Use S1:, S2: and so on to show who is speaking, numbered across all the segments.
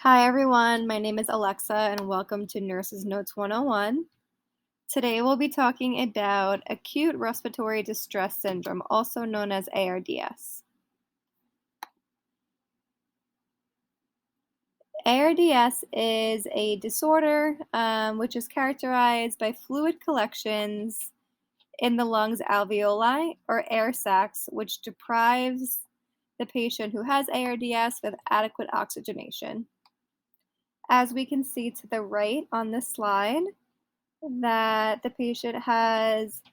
S1: Hi everyone, my name is Alexa and welcome to Nurses Notes 101. Today we'll be talking about acute respiratory distress syndrome, also known as ARDS. ARDS is a disorder which is characterized by fluid collections in the lungs alveoli or air sacs, which deprives the patient who has ARDS with adequate oxygenation. As we can see to the right on this slide, that the patient has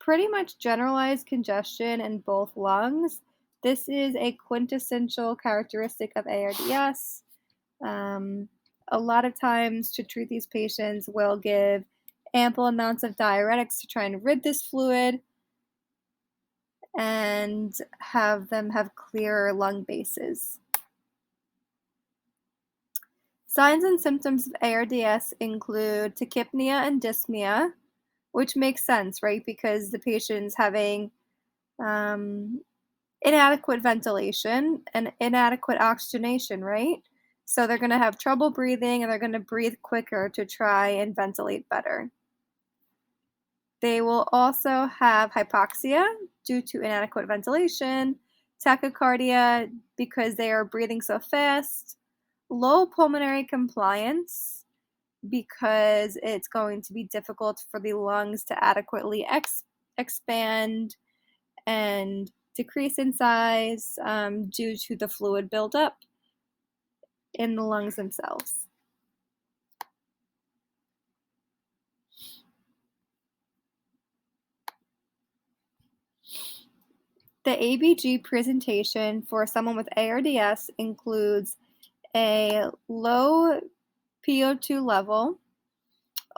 S1: pretty much generalized congestion in both lungs. This is a quintessential characteristic of ARDS. A lot of times to treat these patients, we'll give ample amounts of diuretics to try and rid this fluid and have them have clearer lung bases. Signs and symptoms of ARDS include tachypnea and dyspnea, which makes sense, right? Because the patient's having inadequate ventilation and inadequate oxygenation, right? So they're going to have trouble breathing and they're going to breathe quicker to try and ventilate better. They will also have hypoxia due to inadequate ventilation, tachycardia because they are breathing so fast, low pulmonary compliance because it's going to be difficult for the lungs to adequately expand and decrease in size due to the fluid buildup in the lungs themselves. The ABG presentation for someone with ARDS includes a low PO2 level,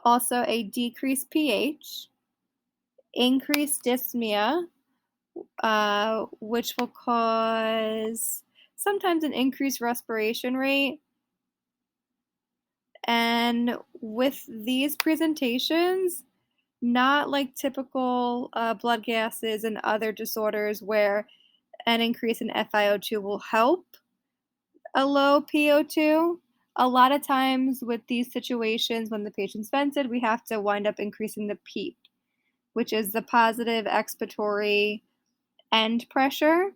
S1: also a decreased pH, increased dyspnea, which will cause sometimes an increased respiration rate. And with these presentations, not like typical blood gases and other disorders where an increase in FiO2 will help a low PO2. A lot of times with these situations, when the patient's vented, we have to wind up increasing the PEEP, which is the positive expiratory end pressure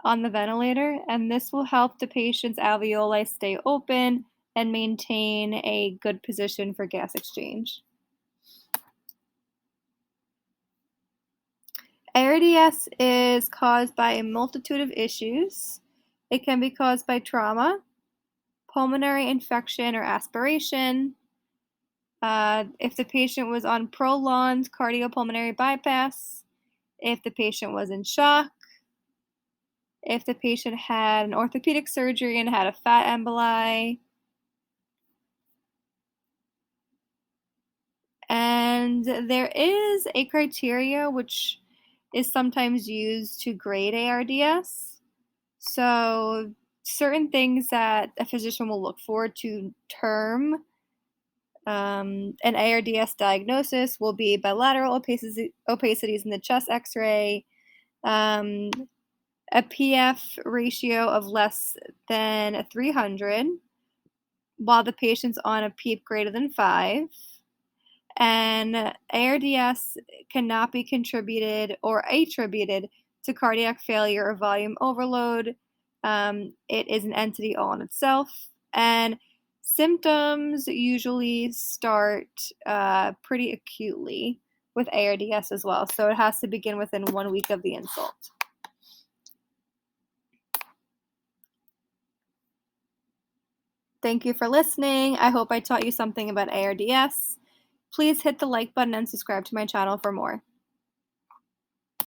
S1: on the ventilator, and this will help the patient's alveoli stay open and maintain a good position for gas exchange. ARDS is caused by a multitude of issues. It can be caused by trauma, pulmonary infection or aspiration, if the patient was on prolonged cardiopulmonary bypass, if the patient was in shock, if the patient had an orthopedic surgery and had a fat emboli, and there is a criteria which is sometimes used to grade ARDS. So certain things that a physician will look for to term an ARDS diagnosis will be bilateral opacities in the chest x-ray, a PF ratio of less than 300, while the patient's on a PEEP greater than 5, and ARDS cannot be contributed or attributed to cardiac failure or volume overload. It is an entity all in itself, and symptoms usually start pretty acutely with ARDS as well, so it has to begin within 1 week of the insult. Thank you for listening. I hope I taught you something about ARDS. Please hit the like button and subscribe to my channel for more.